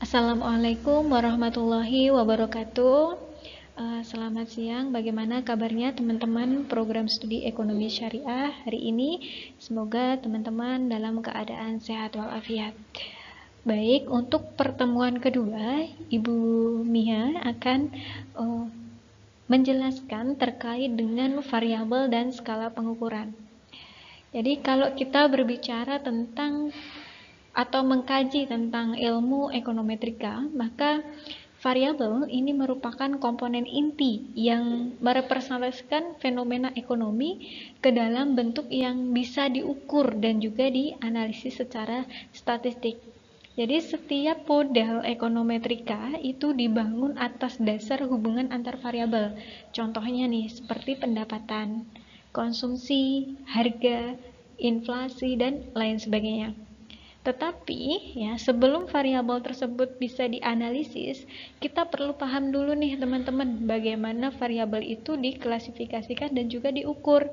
Assalamualaikum warahmatullahi wabarakatuh. Selamat siang, bagaimana kabarnya teman-teman program studi ekonomi syariah hari ini? Semoga teman-teman dalam keadaan sehat walafiat. Baik, untuk pertemuan kedua, Ibu Mia akan menjelaskan terkait dengan variabel dan skala pengukuran. Jadi kalau kita berbicara tentang atau mengkaji tentang ilmu ekonometrika, maka variabel ini merupakan komponen inti yang merepresentasikan fenomena ekonomi ke dalam bentuk yang bisa diukur dan juga dianalisis secara statistik. Jadi setiap model ekonometrika itu dibangun atas dasar hubungan antar variabel. Contohnya nih, seperti pendapatan, konsumsi, harga, inflasi, dan lain sebagainya. Tetapi ya, sebelum variabel tersebut bisa dianalisis, kita perlu paham dulu nih teman-teman, bagaimana variabel itu diklasifikasikan dan juga diukur.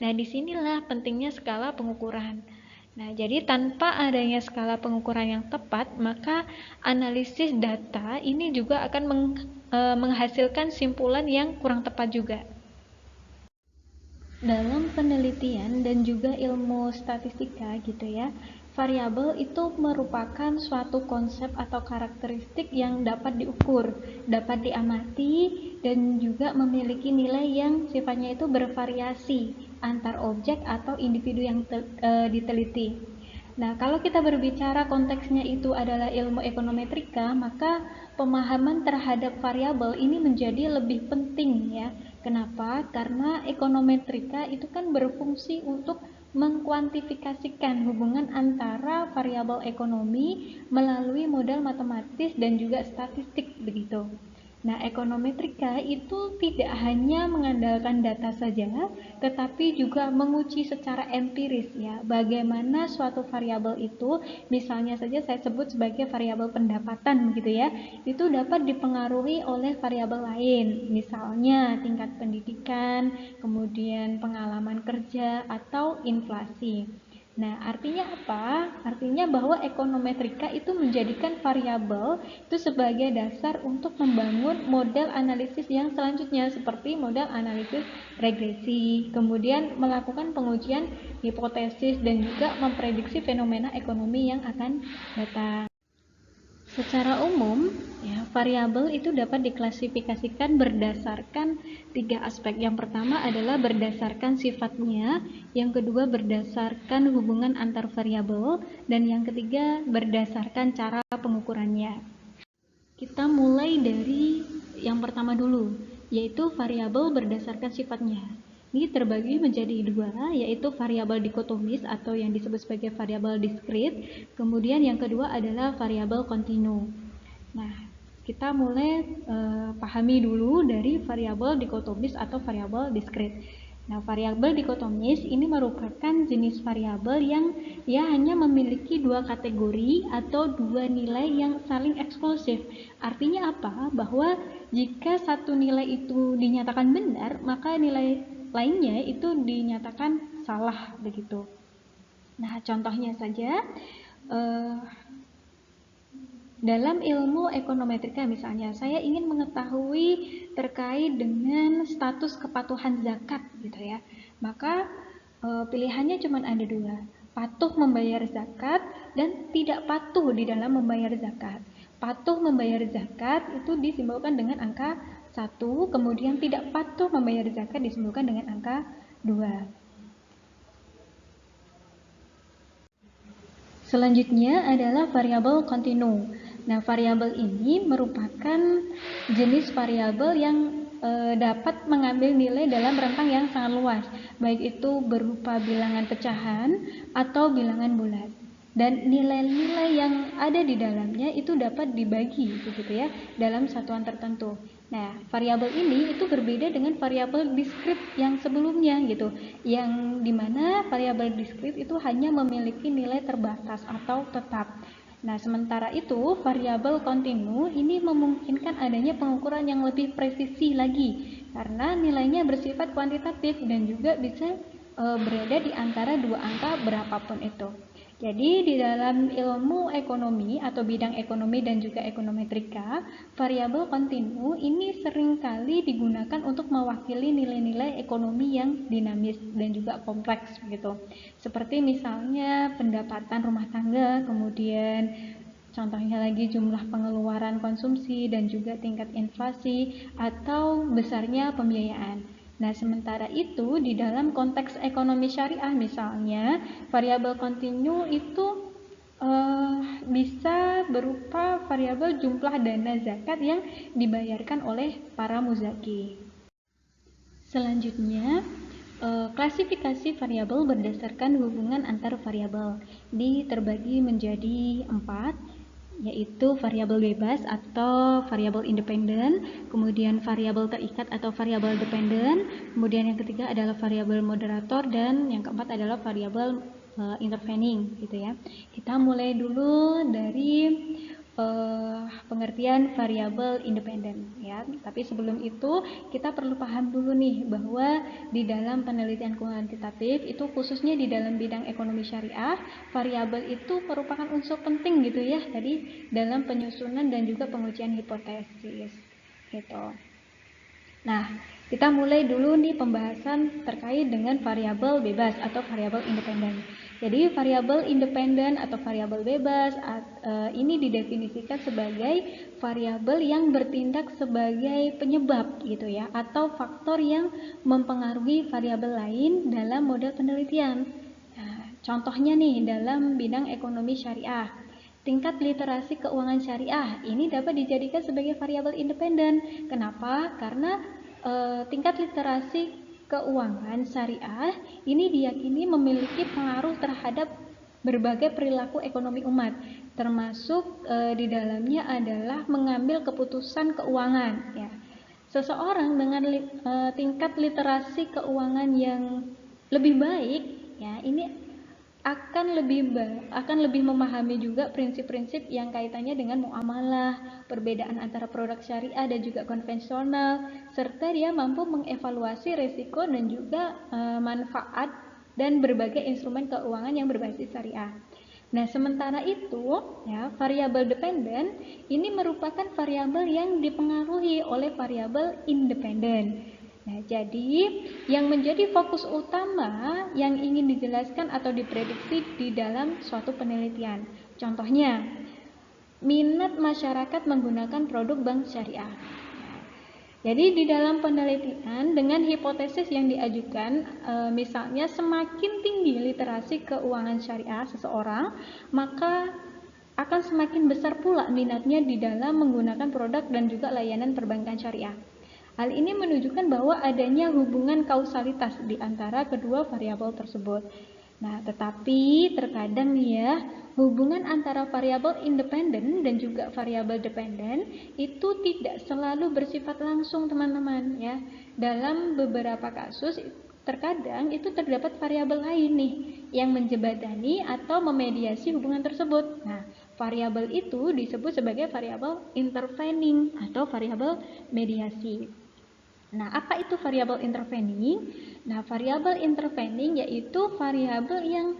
Nah, disinilah pentingnya skala pengukuran. Nah, jadi tanpa adanya skala pengukuran yang tepat, maka analisis data ini juga akan menghasilkan simpulan yang kurang tepat juga. Dalam penelitian dan juga ilmu statistika gitu ya, variabel itu merupakan suatu konsep atau karakteristik yang dapat diukur, dapat diamati, dan juga memiliki nilai yang sifatnya itu bervariasi antar objek atau individu yang diteliti. Nah, kalau kita berbicara konteksnya itu adalah ilmu ekonometrika, maka pemahaman terhadap variabel ini menjadi lebih penting ya. Kenapa? Karena ekonometrika itu kan berfungsi untuk mengkuantifikasikan hubungan antara variabel ekonomi melalui model matematis dan juga statistik begitu. Nah, ekonometrika itu tidak hanya mengandalkan data saja, tetapi juga menguji secara empiris ya, bagaimana suatu variabel itu, misalnya saja saya sebut sebagai variabel pendapatan gitu ya, itu dapat dipengaruhi oleh variabel lain, misalnya tingkat pendidikan, kemudian pengalaman kerja atau inflasi. Nah, artinya apa? Artinya bahwa ekonometrika itu menjadikan variabel itu sebagai dasar untuk membangun model analisis yang selanjutnya, seperti model analisis regresi, kemudian melakukan pengujian hipotesis dan juga memprediksi fenomena ekonomi yang akan datang. Secara umum, ya, variabel itu dapat diklasifikasikan berdasarkan 3 aspek. Yang pertama adalah berdasarkan sifatnya, yang kedua berdasarkan hubungan antar variabel, dan yang ketiga berdasarkan cara pengukurannya. Kita mulai dari yang pertama dulu, yaitu variabel berdasarkan sifatnya. Ini terbagi menjadi 2, yaitu variabel dikotomis atau yang disebut sebagai variabel diskrit. Kemudian yang kedua adalah variabel kontinu. Nah, kita mulai pahami dulu dari variabel dikotomis atau variabel diskrit. Nah, variabel dikotomis ini merupakan jenis variabel yang ya hanya memiliki 2 kategori atau 2 nilai yang saling eksklusif. Artinya apa? Bahwa jika satu nilai itu dinyatakan benar, maka nilai lainnya itu dinyatakan salah begitu. Nah, contohnya saja dalam ilmu ekonometrika misalnya, saya ingin mengetahui terkait dengan status kepatuhan zakat gitu ya. Maka pilihannya cuma ada 2, patuh membayar zakat dan tidak patuh di dalam membayar zakat. Patuh membayar zakat itu disimbolkan dengan angka 1, kemudian tidak patuh membayar zakat disimbolkan dengan angka 2. Selanjutnya adalah variabel kontinu. Nah, variabel ini merupakan jenis variabel yang dapat mengambil nilai dalam rentang yang sangat luas, baik itu berupa bilangan pecahan atau bilangan bulat. Dan nilai-nilai yang ada di dalamnya itu dapat dibagi begitu ya dalam satuan tertentu. Nah, variabel ini itu berbeda dengan variabel diskrit yang sebelumnya gitu, yang dimana variabel diskrit itu hanya memiliki nilai terbatas atau tetap. Nah, sementara itu variabel kontinu ini memungkinkan adanya pengukuran yang lebih presisi lagi karena nilainya bersifat kuantitatif dan juga bisa berada di antara 2 angka berapapun itu. Jadi di dalam ilmu ekonomi atau bidang ekonomi dan juga ekonometrika, variabel kontinu ini seringkali digunakan untuk mewakili nilai-nilai ekonomi yang dinamis dan juga kompleks begitu. Seperti misalnya pendapatan rumah tangga, kemudian contohnya lagi jumlah pengeluaran konsumsi dan juga tingkat inflasi atau besarnya pembiayaan. Nah, sementara itu di dalam konteks ekonomi syariah misalnya, variabel kontinu itu bisa berupa variabel jumlah dana zakat yang dibayarkan oleh para muzaki. Selanjutnya, klasifikasi variabel berdasarkan hubungan antar variabel terbagi menjadi 4, yaitu variabel bebas atau variabel independen, kemudian variabel terikat atau variabel dependen, kemudian yang ketiga adalah variabel moderator, dan yang keempat adalah variabel intervening gitu ya. Kita mulai dulu dari pengertian variabel independen ya. Tapi sebelum itu kita perlu paham dulu nih bahwa di dalam penelitian kuantitatif itu khususnya di dalam bidang ekonomi syariah, variabel itu merupakan unsur penting gitu ya tadi dalam penyusunan dan juga pengujian hipotesis gitu. Nah, kita mulai dulu nih pembahasan terkait dengan variabel bebas atau variabel independen. Jadi variabel independen atau variabel bebas ini didefinisikan sebagai variabel yang bertindak sebagai penyebab gitu ya, atau faktor yang mempengaruhi variabel lain dalam model penelitian. Nah, contohnya nih dalam bidang ekonomi syariah. Tingkat literasi keuangan syariah ini dapat dijadikan sebagai variabel independen. Kenapa? Karena tingkat literasi keuangan syariah ini diyakini memiliki pengaruh terhadap berbagai perilaku ekonomi umat, termasuk di dalamnya adalah mengambil keputusan keuangan. Ya. Seseorang dengan tingkat literasi keuangan yang lebih baik, ya ini akan lebih memahami juga prinsip-prinsip yang kaitannya dengan muamalah, perbedaan antara produk syariah dan juga konvensional, serta dia mampu mengevaluasi risiko dan juga manfaat dan berbagai instrumen keuangan yang berbasis syariah. Nah, sementara itu, ya, variabel dependen ini merupakan variabel yang dipengaruhi oleh variabel independen. Nah, jadi yang menjadi fokus utama yang ingin dijelaskan atau diprediksi di dalam suatu penelitian. Contohnya, minat masyarakat menggunakan produk bank syariah. Jadi di dalam penelitian dengan hipotesis yang diajukan, misalnya semakin tinggi literasi keuangan syariah seseorang, maka akan semakin besar pula minatnya di dalam menggunakan produk dan juga layanan perbankan syariah. Hal ini menunjukkan bahwa adanya hubungan kausalitas di antara kedua variabel tersebut. Nah, tetapi terkadang ya, hubungan antara variabel independen dan juga variabel dependen itu tidak selalu bersifat langsung, teman-teman ya. Dalam beberapa kasus terkadang itu terdapat variabel lain nih yang menjembatani atau memediasi hubungan tersebut. Nah, variabel itu disebut sebagai variabel intervening atau variabel mediasi. Nah, apa itu variabel intervening? Nah, variabel intervening yaitu variabel yang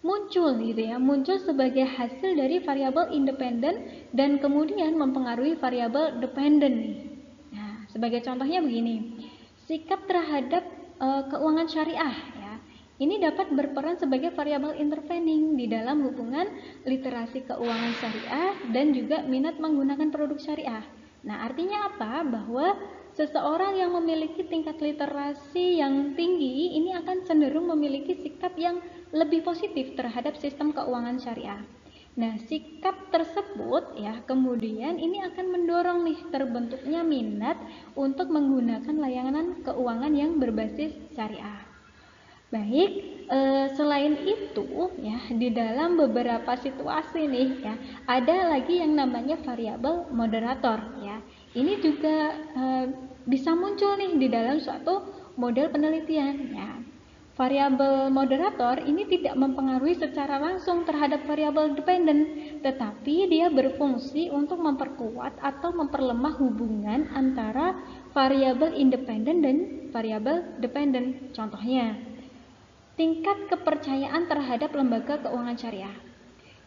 muncul gitu ya, muncul sebagai hasil dari variabel independen dan kemudian mempengaruhi variabel dependen. Nah, sebagai contohnya begini. Sikap terhadap keuangan syariah ya. Ini dapat berperan sebagai variabel intervening di dalam hubungan literasi keuangan syariah dan juga minat menggunakan produk syariah. Nah, artinya apa? Bahwa seseorang yang memiliki tingkat literasi yang tinggi ini akan cenderung memiliki sikap yang lebih positif terhadap sistem keuangan syariah. Nah, sikap tersebut ya kemudian ini akan mendorong nih terbentuknya minat untuk menggunakan layanan keuangan yang berbasis syariah. Baik, selain itu ya di dalam beberapa situasi nih ya ada lagi yang namanya variabel moderator ya. Ini juga bisa muncul nih di dalam suatu model penelitian ya. Variabel moderator ini tidak mempengaruhi secara langsung terhadap variabel dependen, tetapi dia berfungsi untuk memperkuat atau memperlemah hubungan antara variabel independen dan variabel dependen. Contohnya, tingkat kepercayaan terhadap lembaga keuangan syariah.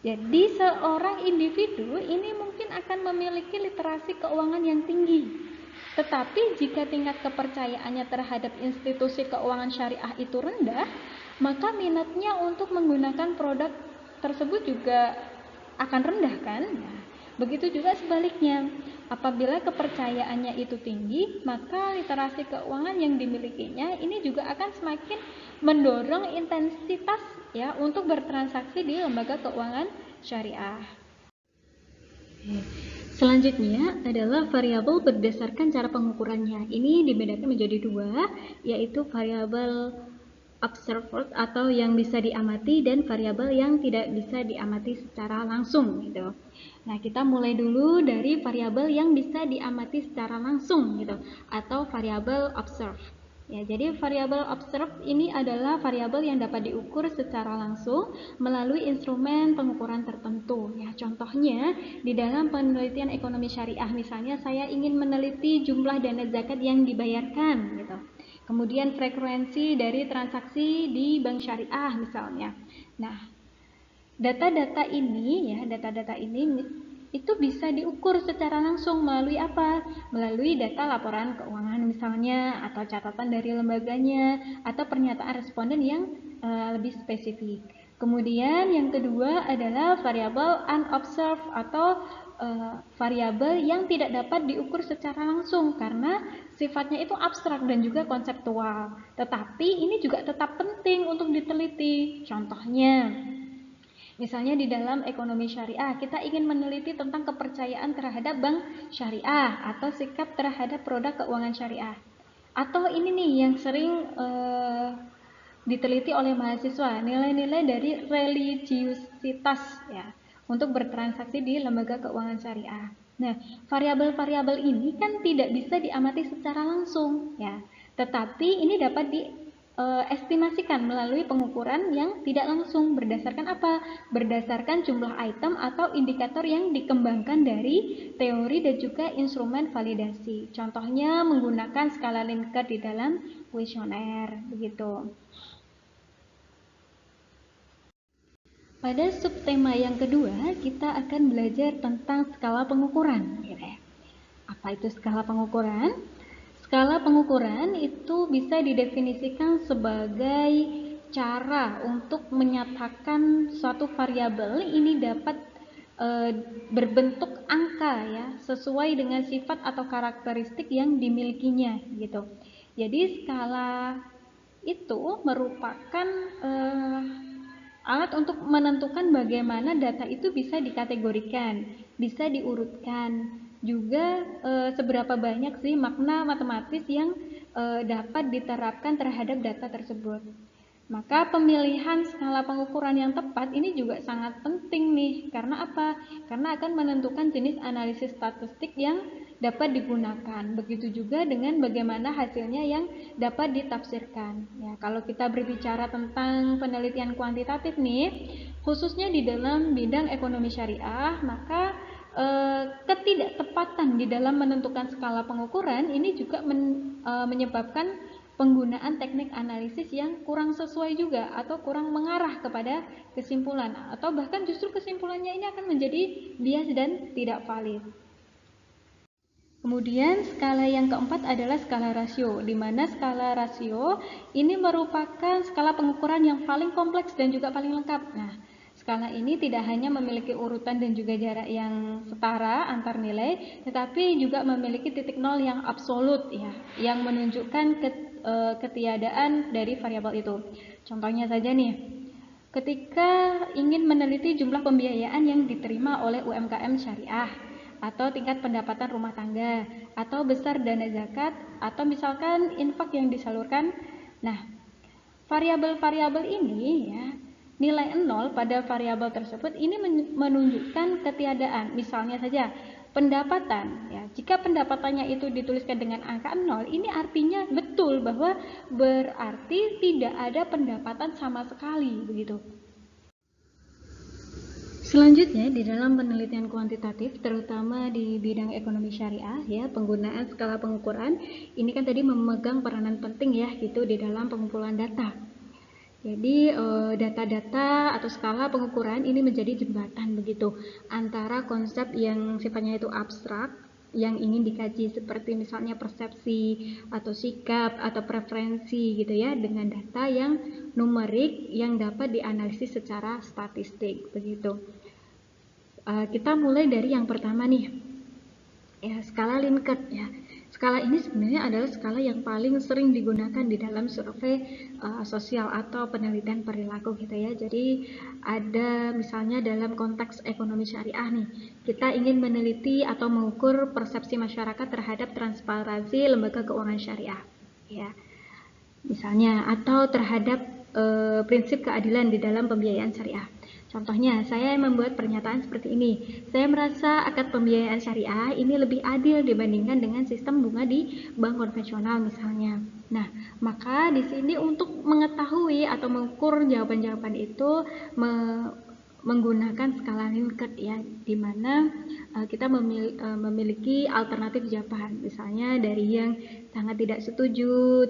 Jadi seorang individu ini mungkin akan memiliki literasi keuangan yang tinggi. Tetapi jika tingkat kepercayaannya terhadap institusi keuangan syariah itu rendah, maka minatnya untuk menggunakan produk tersebut juga akan rendah kan? Nah, begitu juga sebaliknya. Apabila kepercayaannya itu tinggi, maka literasi keuangan yang dimilikinya ini juga akan semakin mendorong intensitas ya untuk bertransaksi di lembaga keuangan syariah. Selanjutnya adalah variabel berdasarkan cara pengukurannya. Ini dibedakan menjadi dua, yaitu variabel observed atau yang bisa diamati dan variabel yang tidak bisa diamati secara langsung gitu. Nah, kita mulai dulu dari variabel yang bisa diamati secara langsung gitu atau variabel observed. Ya, jadi variabel observed ini adalah variabel yang dapat diukur secara langsung melalui instrumen pengukuran tertentu. Ya, contohnya di dalam penelitian ekonomi syariah, misalnya saya ingin meneliti jumlah dana zakat yang dibayarkan gitu. Kemudian frekuensi dari transaksi di bank syariah misalnya. Nah, data-data ini itu bisa diukur secara langsung melalui apa? Melalui data laporan keuangan misalnya, atau catatan dari lembaganya, atau pernyataan responden yang lebih spesifik. Kemudian yang kedua adalah variabel unobserved atau variabel yang tidak dapat diukur secara langsung karena sifatnya itu abstrak dan juga konseptual. Tetapi ini juga tetap penting untuk diteliti. Contohnya, misalnya di dalam ekonomi syariah, kita ingin meneliti tentang kepercayaan terhadap bank syariah atau sikap terhadap produk keuangan syariah. Atau ini nih yang sering diteliti oleh mahasiswa, nilai-nilai dari religiusitas ya untuk bertransaksi di lembaga keuangan syariah. Nah, variabel-variabel ini kan tidak bisa diamati secara langsung ya, tetapi ini dapat estimasikan melalui pengukuran yang tidak langsung. Berdasarkan apa? Berdasarkan jumlah item atau indikator yang dikembangkan dari teori dan juga instrumen validasi. Contohnya menggunakan skala Likert di dalam kuesioner begitu. Pada subtema yang kedua, kita akan belajar tentang skala pengukuran. Apa itu skala pengukuran? Skala pengukuran itu bisa didefinisikan sebagai cara untuk menyatakan suatu variabel ini dapat berbentuk angka ya, sesuai dengan sifat atau karakteristik yang dimilikinya gitu. Jadi skala itu merupakan alat untuk menentukan bagaimana data itu bisa dikategorikan, bisa diurutkan, juga seberapa banyak sih makna matematis yang dapat diterapkan terhadap data tersebut. Maka pemilihan skala pengukuran yang tepat ini juga sangat penting nih. Karena apa? Karena akan menentukan jenis analisis statistik yang dapat digunakan. Begitu juga dengan bagaimana hasilnya yang dapat ditafsirkan. Ya, kalau kita berbicara tentang penelitian kuantitatif nih, khususnya di dalam bidang ekonomi syariah, maka ketidaktepatan di dalam menentukan skala pengukuran ini juga menyebabkan penggunaan teknik analisis yang kurang sesuai juga atau kurang mengarah kepada kesimpulan, atau bahkan justru kesimpulannya ini akan menjadi bias dan tidak valid. Kemudian skala yang keempat adalah skala rasio, di mana skala rasio ini merupakan skala pengukuran yang paling kompleks dan juga paling lengkap. Nah, skala ini tidak hanya memiliki urutan dan juga jarak yang setara antar nilai, tetapi juga memiliki titik nol yang absolut ya, yang menunjukkan ketiadaan dari variabel itu. Contohnya saja nih, ketika ingin meneliti jumlah pembiayaan yang diterima oleh UMKM syariah, atau tingkat pendapatan rumah tangga, atau besar dana zakat, atau misalkan infak yang disalurkan. Nah, variabel-variabel ini ya, nilai 0 pada variabel tersebut ini menunjukkan ketiadaan. Misalnya saja pendapatan ya, jika pendapatannya itu dituliskan dengan angka 0, ini artinya betul bahwa berarti tidak ada pendapatan sama sekali begitu. Selanjutnya di dalam penelitian kuantitatif, terutama di bidang ekonomi syariah ya, penggunaan skala pengukuran ini kan tadi memegang peranan penting ya gitu di dalam pengumpulan data. Jadi data-data atau skala pengukuran ini menjadi jembatan begitu antara konsep yang sifatnya itu abstrak yang ingin dikaji seperti misalnya persepsi atau sikap atau preferensi gitu ya dengan data yang numerik yang dapat dianalisis secara statistik begitu. Kita mulai dari yang pertama nih ya, skala Likert ya. Skala ini sebenarnya adalah skala yang paling sering digunakan di dalam survei sosial atau penelitian perilaku gitu ya. Jadi ada misalnya dalam konteks ekonomi syariah nih, kita ingin meneliti atau mengukur persepsi masyarakat terhadap transparansi lembaga keuangan syariah ya. Misalnya atau terhadap prinsip keadilan di dalam pembiayaan syariah. Contohnya, saya membuat pernyataan seperti ini. Saya merasa akad pembiayaan syariah ini lebih adil dibandingkan dengan sistem bunga di bank konvensional misalnya. Nah, maka di sini untuk mengetahui atau mengukur jawaban-jawaban itu menggunakan skala Likert ya, di mana kita memiliki alternatif jawaban. Misalnya dari yang sangat tidak setuju,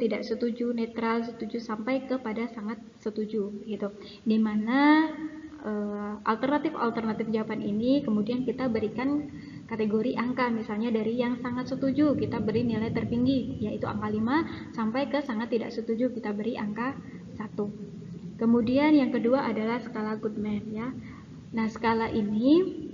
netral, setuju sampai kepada sangat setuju gitu. Di mana alternatif jawaban ini kemudian kita berikan kategori angka, misalnya dari yang sangat setuju kita beri nilai tertinggi yaitu angka 5 sampai ke sangat tidak setuju kita beri angka 1. Kemudian yang kedua adalah skala Goodman ya. Nah, skala ini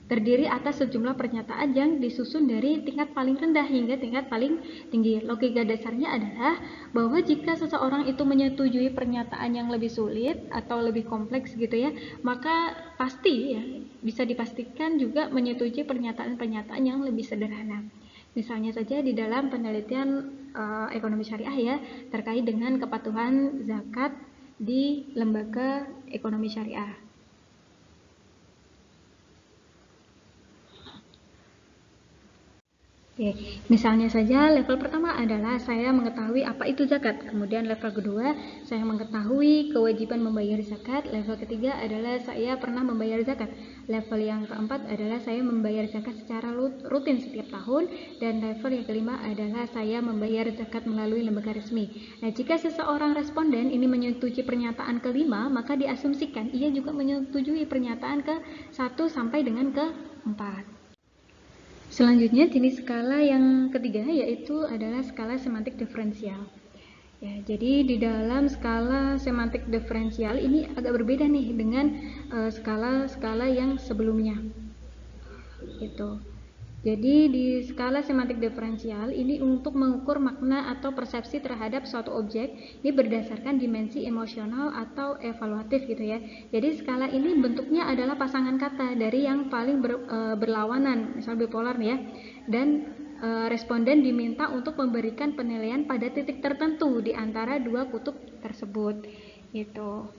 terdiri atas sejumlah pernyataan yang disusun dari tingkat paling rendah hingga tingkat paling tinggi. Logika dasarnya adalah bahwa jika seseorang itu menyetujui pernyataan yang lebih sulit atau lebih kompleks gitu ya, maka pasti ya bisa dipastikan juga menyetujui pernyataan-pernyataan yang lebih sederhana. Misalnya saja di dalam penelitian ekonomi syariah ya terkait dengan kepatuhan zakat di lembaga ekonomi syariah. Oke, misalnya saja level pertama adalah saya mengetahui apa itu zakat. Kemudian level kedua, saya mengetahui kewajiban membayar zakat. Level ketiga adalah saya pernah membayar zakat. Level yang keempat adalah saya membayar zakat secara rutin setiap tahun. Dan level yang kelima adalah saya membayar zakat melalui lembaga resmi. Nah, jika seseorang responden ini menyetujui pernyataan kelima, maka diasumsikan ia juga menyetujui pernyataan ke-1 sampai dengan ke-4. Selanjutnya jenis skala yang ketiga yaitu adalah skala semantik diferensial. Ya, jadi di dalam skala semantik diferensial ini agak berbeda nih dengan skala-skala yang sebelumnya. Itu. Jadi di skala semantik diferensial ini untuk mengukur makna atau persepsi terhadap suatu objek ini berdasarkan dimensi emosional atau evaluatif gitu ya. Jadi skala ini bentuknya adalah pasangan kata dari yang paling berlawanan, misal bipolar nih ya. Dan responden diminta untuk memberikan penilaian pada titik tertentu di antara dua kutub tersebut. Gitu.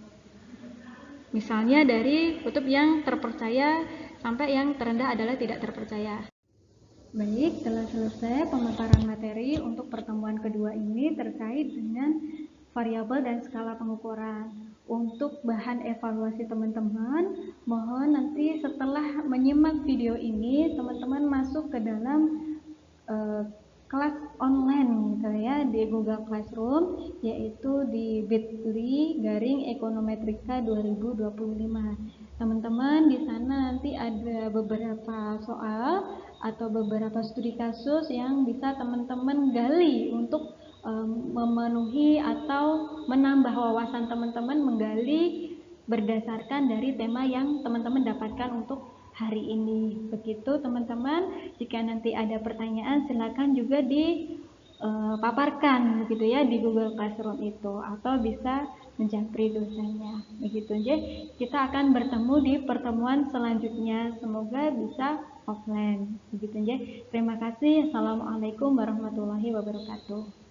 Misalnya dari kutub yang terpercaya sampai yang terendah adalah tidak terpercaya. Baik, telah selesai pemaparan materi untuk pertemuan kedua ini terkait dengan variabel dan skala pengukuran. Untuk bahan evaluasi teman-teman, mohon nanti setelah menyimak video ini, teman-teman masuk ke dalam kelas online gitu ya di Google Classroom, yaitu di bit.ly/ekonometrika 2025. Teman-teman di sana nanti ada beberapa soal atau beberapa studi kasus yang bisa teman-teman gali untuk memenuhi atau menambah wawasan teman-teman menggali berdasarkan dari tema yang teman-teman dapatkan untuk hari ini. Begitu teman-teman, jika nanti ada pertanyaan silakan juga dipaparkan begitu ya di Google Classroom itu atau bisa menjapri dosennya. Begitu aja. Kita akan bertemu di pertemuan selanjutnya. Semoga bisa offline. Begitu aja. Terima kasih. Assalamualaikum warahmatullahi wabarakatuh.